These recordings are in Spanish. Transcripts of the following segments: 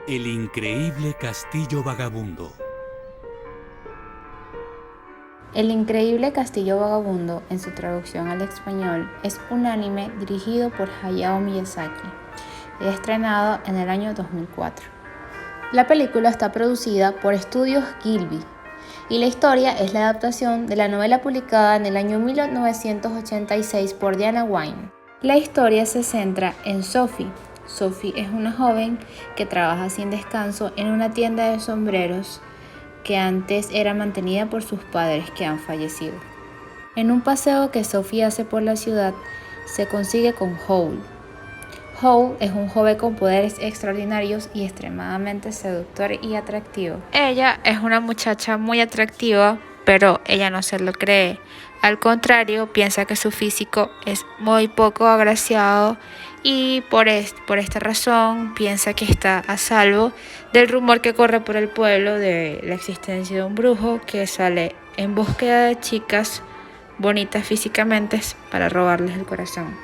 El increíble castillo vagabundo. El increíble castillo vagabundo, en su traducción al español, es un anime dirigido por Hayao Miyazaki y estrenado en el año 2004. La película está producida por Estudios Ghibli y la historia es la adaptación de la novela publicada en el año 1986 por Diana Wynne. La historia se centra en Sophie. Sophie es una joven que trabaja sin descanso en una tienda de sombreros que antes era mantenida por sus padres que han fallecido. En un paseo que Sophie hace por la ciudad, se consigue con Howl. Howl es un joven con poderes extraordinarios y extremadamente seductor y atractivo. Ella es una muchacha muy atractiva, pero ella no se lo cree. Al contrario, piensa que su físico es muy poco agraciado y por esta razón piensa que está a salvo del rumor que corre por el pueblo de la existencia de un brujo que sale en búsqueda de chicas bonitas físicamente para robarles el corazón.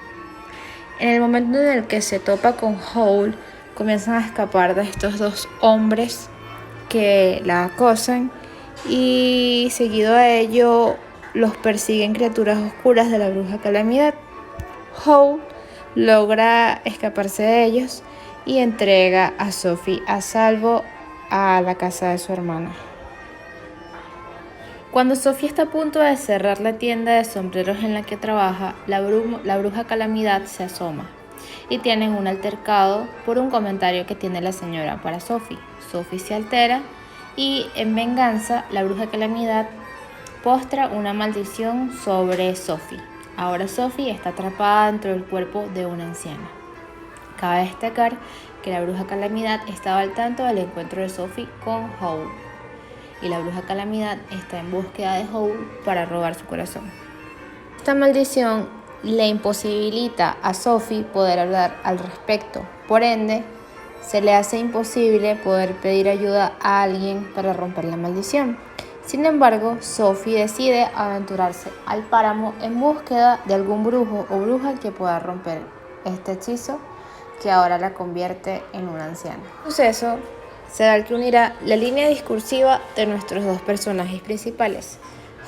En el momento en el que se topa con Howl, comienzan a escapar de estos dos hombres que la acosan y seguido a ello los persiguen criaturas oscuras de la bruja Calamidad. Howl logra escaparse de ellos y entrega a Sophie a salvo a la casa de su hermana. Cuando Sophie está a punto de cerrar la tienda de sombreros en la que trabaja, la bruja Calamidad se asoma y tienen un altercado por un comentario que tiene la señora para Sophie. Sophie se altera y en venganza la bruja Calamidad postra una maldición sobre Sophie. Ahora Sophie está atrapada dentro del cuerpo de una anciana. Cabe destacar que la bruja Calamidad estaba al tanto del encuentro de Sophie con Howl y la bruja Calamidad está en búsqueda de Howl para robar su corazón. Esta maldición le imposibilita a Sophie poder hablar al respecto, por ende, se le hace imposible poder pedir ayuda a alguien para romper la maldición. Sin embargo, Sophie decide aventurarse al páramo en búsqueda de algún brujo o bruja que pueda romper este hechizo que ahora la convierte en una anciana. El suceso será el que unirá la línea discursiva de nuestros dos personajes principales,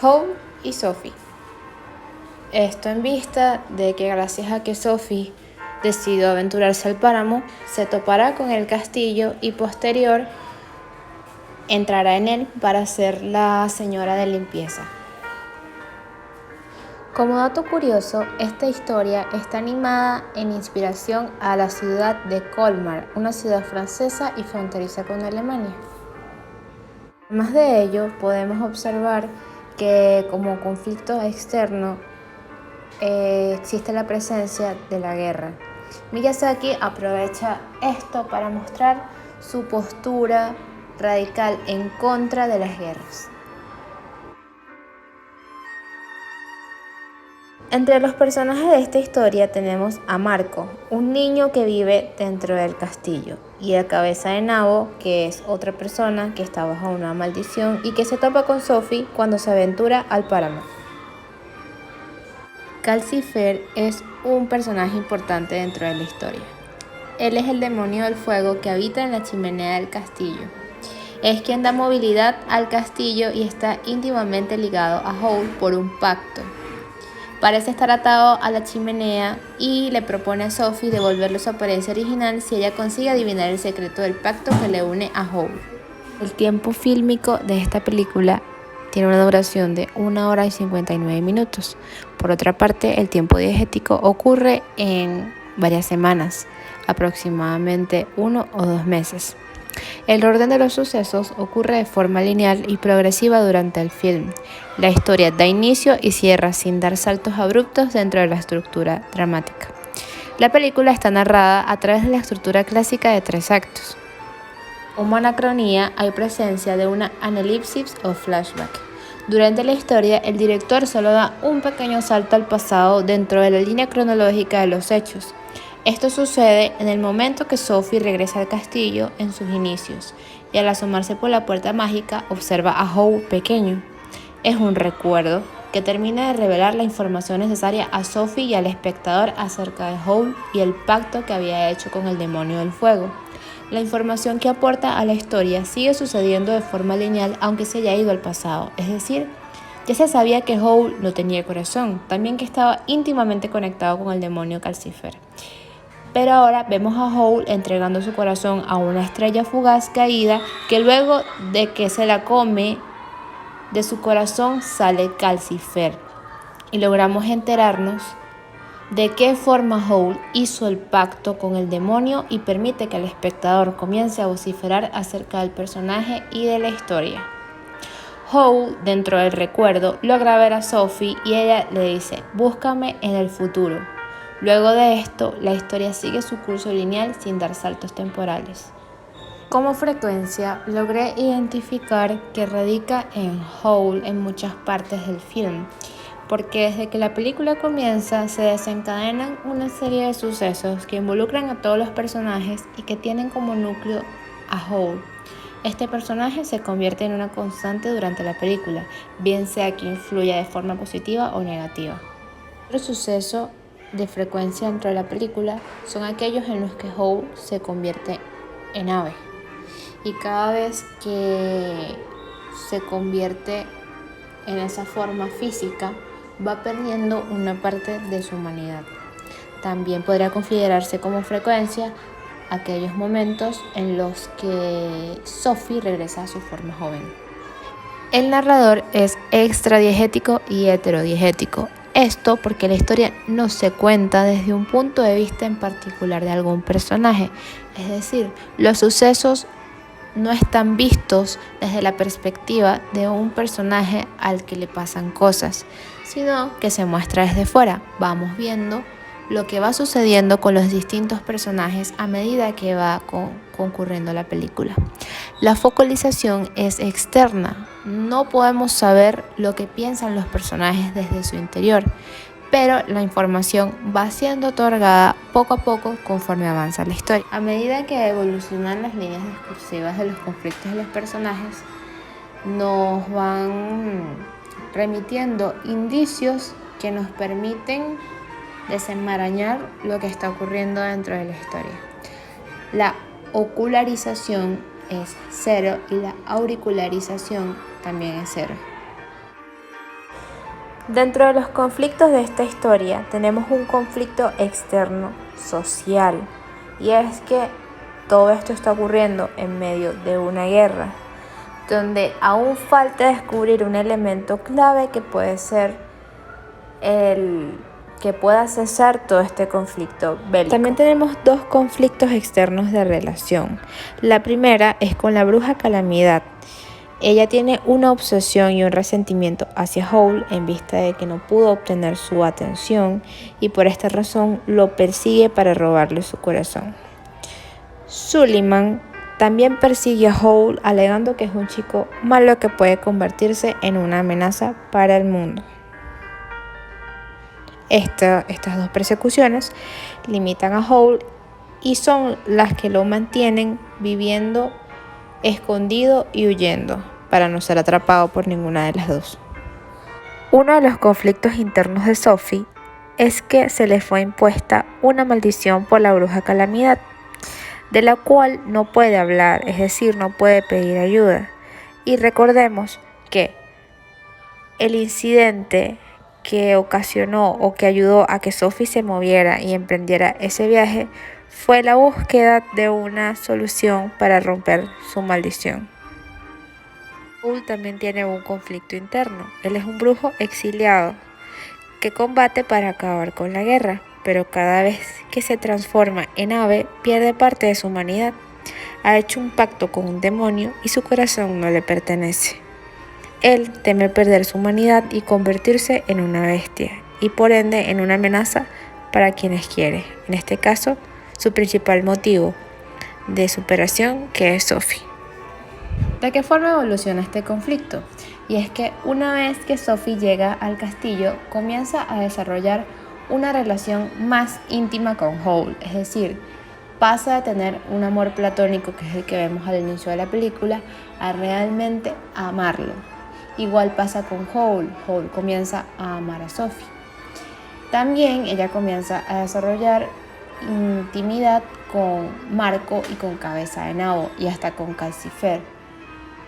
Howl y Sophie. Esto en vista de que gracias a que Sophie decidió aventurarse al páramo, se topará con el castillo y posterior entrará en él para ser la señora de limpieza. Como dato curioso, esta historia está animada en inspiración a la ciudad de Colmar, una ciudad francesa y fronteriza con Alemania. Además de ello, podemos observar que como conflicto externo existe la presencia de la guerra. Miyazaki aprovecha esto para mostrar su postura radical en contra de las guerras. Entre los personajes de esta historia tenemos a Marco, un niño que vive dentro del castillo, y a Cabeza de Nabo, que es otra persona que está bajo una maldición y que se topa con Sophie cuando se aventura al páramo. Calcifer es un personaje importante dentro de la historia. Él es el demonio del fuego que habita en la chimenea del castillo. Es quien da movilidad al castillo y está íntimamente ligado a Howl por un pacto. Parece estar atado a la chimenea y le propone a Sophie devolverle su apariencia original si ella consigue adivinar el secreto del pacto que le une a Howl. El tiempo fílmico de esta película tiene una duración de 1 hora y 59 minutos. Por otra parte, el tiempo diegético ocurre en varias semanas, aproximadamente 1 o 2 meses. El orden de los sucesos ocurre de forma lineal y progresiva durante el film. La historia da inicio y cierra sin dar saltos abruptos dentro de la estructura dramática. La película está narrada a través de la estructura clásica de 3 actos. Como anacronía, hay presencia de una analepsis o flashback. Durante la historia, el director solo da un pequeño salto al pasado dentro de la línea cronológica de los hechos. Esto sucede en el momento que Sophie regresa al castillo en sus inicios y al asomarse por la puerta mágica observa a Howl pequeño. Es un recuerdo que termina de revelar la información necesaria a Sophie y al espectador acerca de Howl y el pacto que había hecho con el demonio del fuego. La información que aporta a la historia sigue sucediendo de forma lineal aunque se haya ido al pasado, es decir, ya se sabía que Howl no tenía corazón, también que estaba íntimamente conectado con el demonio Calcifer. Pero ahora vemos a Howl entregando su corazón a una estrella fugaz caída que luego de que se la come, de su corazón sale Calcifer. Y logramos enterarnos de qué forma Howl hizo el pacto con el demonio y permite que el espectador comience a vociferar acerca del personaje y de la historia. Howl, dentro del recuerdo, logra ver a Sophie y ella le dice: búscame en el futuro. Luego de esto, la historia sigue su curso lineal sin dar saltos temporales. Como frecuencia, logré identificar que radica en Howl en muchas partes del film, porque desde que la película comienza se desencadenan una serie de sucesos que involucran a todos los personajes y que tienen como núcleo a Howl. Este personaje se convierte en una constante durante la película, bien sea que influya de forma positiva o negativa. Otro suceso de frecuencia dentro de la película son aquellos en los que Howl se convierte en ave. Y cada vez que se convierte en esa forma física, va perdiendo una parte de su humanidad. También podría considerarse como frecuencia aquellos momentos en los que Sophie regresa a su forma joven. El narrador es extradiegético y heterodiegético. Esto porque la historia no se cuenta desde un punto de vista en particular de algún personaje, es decir, los sucesos no están vistos desde la perspectiva de un personaje al que le pasan cosas, sino que se muestra desde fuera. Vamos viendo lo que va sucediendo con los distintos personajes a medida que va concurriendo la película. La focalización es externa, no podemos saber lo que piensan los personajes desde su interior, pero la información va siendo otorgada poco a poco conforme avanza la historia. A medida que evolucionan las líneas discursivas de los conflictos de los personajes, nos van remitiendo indicios que nos permiten desenmarañar lo que está ocurriendo dentro de la historia. La ocularización es 0 y la auricularización también es 0. Dentro de los conflictos de esta historia tenemos un conflicto externo, social, y es que todo esto está ocurriendo en medio de una guerra, donde aún falta descubrir un elemento clave que puede ser el que pueda cesar todo este conflicto bélico. También tenemos dos conflictos externos de relación. La primera es con la bruja Calamidad. Ella tiene una obsesión y un resentimiento hacia Howl en vista de que no pudo obtener su atención y por esta razón lo persigue para robarle su corazón. Suleiman también persigue a Howl alegando que es un chico malo que puede convertirse en una amenaza para el mundo. Estas dos persecuciones limitan a Howl y son las que lo mantienen viviendo escondido y huyendo para no ser atrapado por ninguna de las dos. Uno de los conflictos internos de Sophie es que se le fue impuesta una maldición por la bruja Calamidad, de la cual no puede hablar, es decir, no puede pedir ayuda. Y recordemos que el incidente que ocasionó o que ayudó a que Sophie se moviera y emprendiera ese viaje fue la búsqueda de una solución para romper su maldición. Howl también tiene un conflicto interno. Él es un brujo exiliado que combate para acabar con la guerra, pero cada vez que se transforma en ave pierde parte de su humanidad. Ha hecho un pacto con un demonio y su corazón no le pertenece. Él teme perder su humanidad y convertirse en una bestia, y por ende en una amenaza para quienes quiere. En este caso, su principal motivo de superación, que es Sophie. ¿De qué forma evoluciona este conflicto? Y es que una vez que Sophie llega al castillo, comienza a desarrollar una relación más íntima con Howl, es decir, pasa de tener un amor platónico, que es el que vemos al inicio de la película, a realmente amarlo. Igual pasa con Howl. Howl comienza a amar a Sophie. También ella comienza a desarrollar intimidad con Marco y con Cabeza de Nabo y hasta con Calcifer.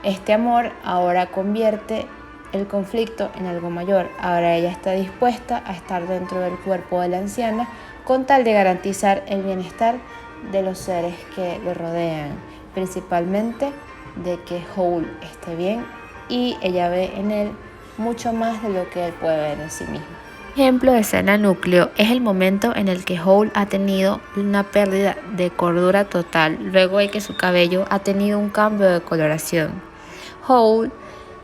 Este amor ahora convierte el conflicto en algo mayor. Ahora ella está dispuesta a estar dentro del cuerpo de la anciana con tal de garantizar el bienestar de los seres que lo rodean, principalmente de que Howl esté bien, y ella ve en él mucho más de lo que él puede ver en sí mismo. Ejemplo de escena núcleo es el momento en el que Howl ha tenido una pérdida de cordura total luego de que su cabello ha tenido un cambio de coloración. Howl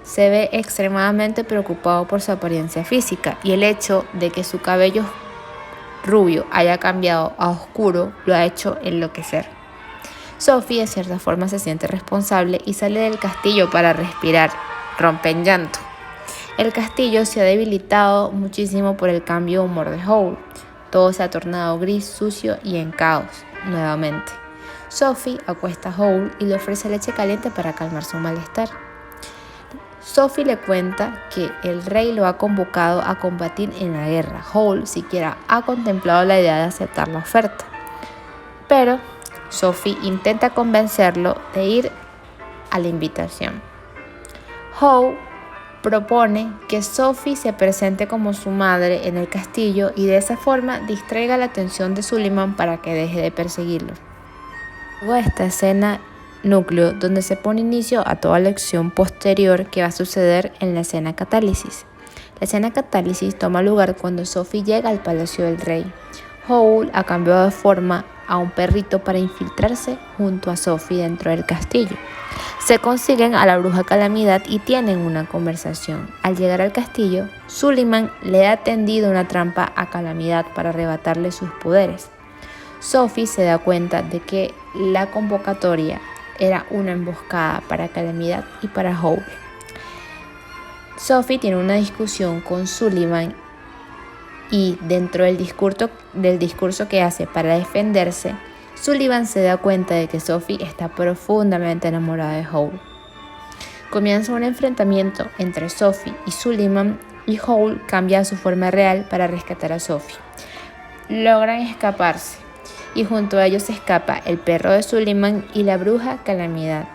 se ve extremadamente preocupado por su apariencia física y el hecho de que su cabello rubio haya cambiado a oscuro lo ha hecho enloquecer. Sophie de cierta forma se siente responsable y sale del castillo para respirar, rompe en llanto. El castillo se ha debilitado muchísimo por el cambio de humor de Howl. Todo se ha tornado gris, sucio y en caos nuevamente. Sophie acuesta a Howl y le ofrece leche caliente para calmar su malestar. Sophie le cuenta que el rey lo ha convocado a combatir en la guerra. Howl siquiera ha contemplado la idea de aceptar la oferta, pero Sophie intenta convencerlo de ir a la invitación. Howl propone que Sophie se presente como su madre en el castillo y de esa forma distraiga la atención de Suliman para que deje de perseguirlo. Luego esta escena núcleo donde se pone inicio a toda la acción posterior que va a suceder en la escena catálisis. La escena catálisis toma lugar cuando Sophie llega al palacio del rey. Howl ha cambiado de forma a un perrito para infiltrarse junto a Sophie dentro del castillo. Se consiguen a la bruja Calamidad y tienen una conversación. Al llegar al castillo, Suliman le ha tendido una trampa a Calamidad para arrebatarle sus poderes. Sophie se da cuenta de que la convocatoria era una emboscada para Calamidad y para Howl. Sophie tiene una discusión con Suliman y dentro del discurso que hace para defenderse, Suliman se da cuenta de que Sophie está profundamente enamorada de Howl. Comienza un enfrentamiento entre Sophie y Suliman y Howl cambia su forma real para rescatar a Sophie. Logran escaparse y junto a ellos se escapa el perro de Suliman y la bruja Calamidad.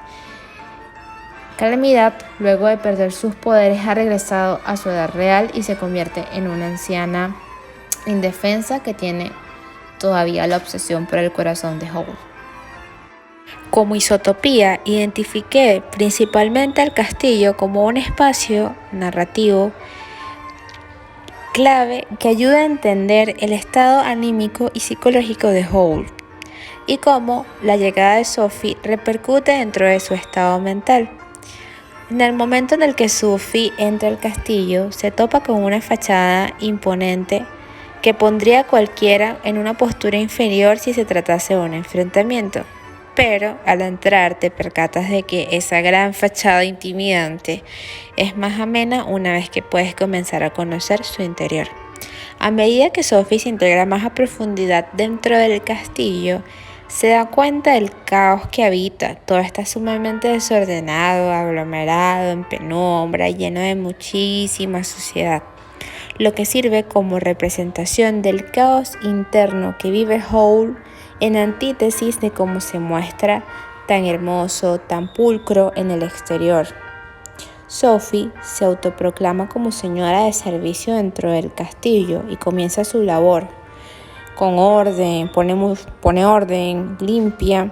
Calamidad, luego de perder sus poderes, ha regresado a su edad real y se convierte en una anciana indefensa que tiene todavía la obsesión por el corazón de Howl. Como Isotopía, identifiqué principalmente al castillo como un espacio narrativo clave que ayuda a entender el estado anímico y psicológico de Howl y cómo la llegada de Sophie repercute dentro de su estado mental. En el momento en el que Sophie entra al castillo, se topa con una fachada imponente que pondría a cualquiera en una postura inferior si se tratase de un enfrentamiento. Pero al entrar te percatas de que esa gran fachada intimidante es más amena una vez que puedes comenzar a conocer su interior. A medida que Sophie se integra más a profundidad dentro del castillo, se da cuenta del caos que habita. Todo está sumamente desordenado, aglomerado, en penumbra, lleno de muchísima suciedad, lo que sirve como representación del caos interno que vive Howl, en antítesis de cómo se muestra tan hermoso, tan pulcro en el exterior. Sophie se autoproclama como señora de servicio dentro del castillo y comienza su labor. Con orden, pone orden, limpia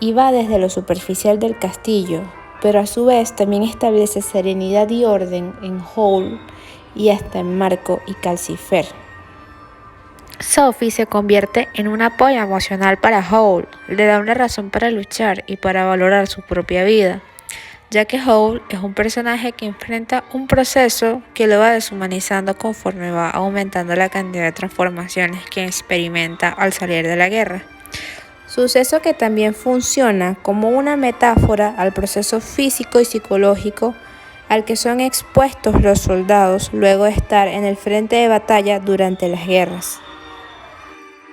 y va desde lo superficial del castillo, pero a su vez también establece serenidad y orden en Howl y hasta en Marco y Calcifer. Sophie se convierte en un apoyo emocional para Howl, le da una razón para luchar y para valorar su propia vida, ya que Howl es un personaje que enfrenta un proceso que lo va deshumanizando conforme va aumentando la cantidad de transformaciones que experimenta al salir de la guerra. Suceso que también funciona como una metáfora al proceso físico y psicológico al que son expuestos los soldados luego de estar en el frente de batalla durante las guerras.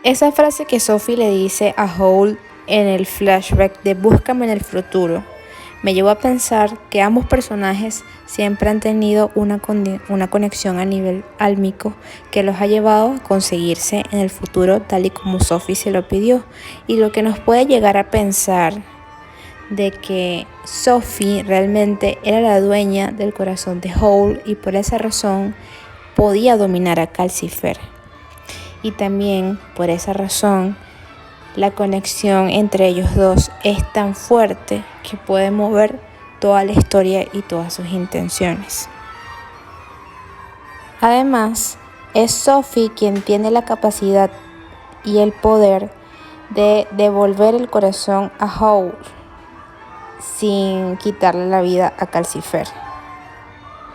Esa frase que Sophie le dice a Howl en el flashback de Búscame en el futuro me llevó a pensar que ambos personajes siempre han tenido una conexión a nivel álmico que los ha llevado a conseguirse en el futuro tal y como Sophie se lo pidió, y lo que nos puede llegar a pensar de que Sophie realmente era la dueña del corazón de Howl y por esa razón podía dominar a Calcifer. Y también por esa razón la conexión entre ellos dos es tan fuerte que puede mover toda la historia y todas sus intenciones. Además, es Sophie quien tiene la capacidad y el poder de devolver el corazón a Howl sin quitarle la vida a Calcifer.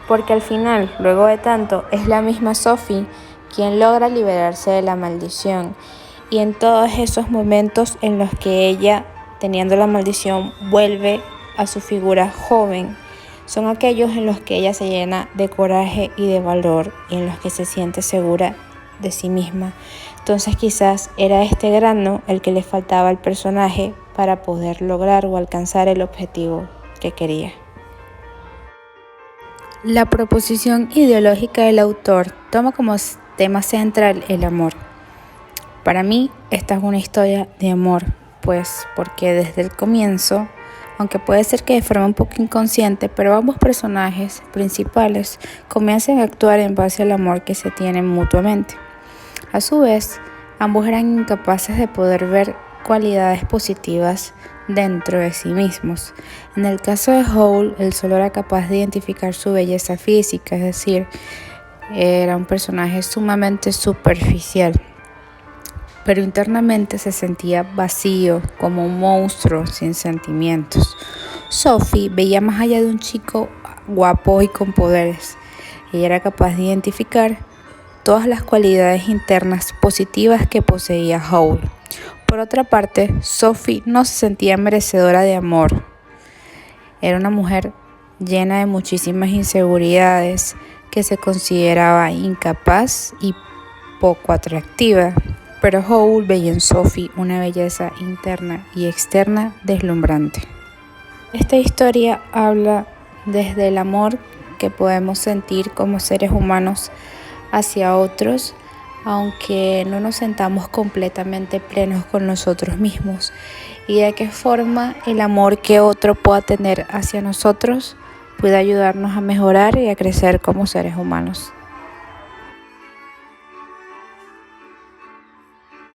Porque al final, luego de tanto, es la misma Sophie quien logra liberarse de la maldición. Y en todos esos momentos en los que ella, teniendo la maldición, vuelve a su figura joven, son aquellos en los que ella se llena de coraje y de valor y en los que se siente segura de sí misma. Entonces quizás era este grano el que le faltaba al personaje para poder lograr o alcanzar el objetivo que quería. La proposición ideológica del autor toma como tema central el amor. Para mí, esta es una historia de amor, pues porque desde el comienzo, aunque puede ser que de forma un poco inconsciente, pero ambos personajes principales comienzan a actuar en base al amor que se tienen mutuamente. A su vez, ambos eran incapaces de poder ver cualidades positivas dentro de sí mismos. En el caso de Howl, él solo era capaz de identificar su belleza física, es decir, era un personaje sumamente superficial, pero internamente se sentía vacío, como un monstruo sin sentimientos. Sophie veía más allá de un chico guapo y con poderes. Ella era capaz de identificar todas las cualidades internas positivas que poseía Howl. Por otra parte, Sophie no se sentía merecedora de amor. Era una mujer llena de muchísimas inseguridades, que se consideraba incapaz y poco atractiva. Pero Howl veía en Sophie una belleza interna y externa deslumbrante. Esta historia habla desde el amor que podemos sentir como seres humanos hacia otros, aunque no nos sentamos completamente plenos con nosotros mismos, y de qué forma el amor que otro pueda tener hacia nosotros puede ayudarnos a mejorar y a crecer como seres humanos.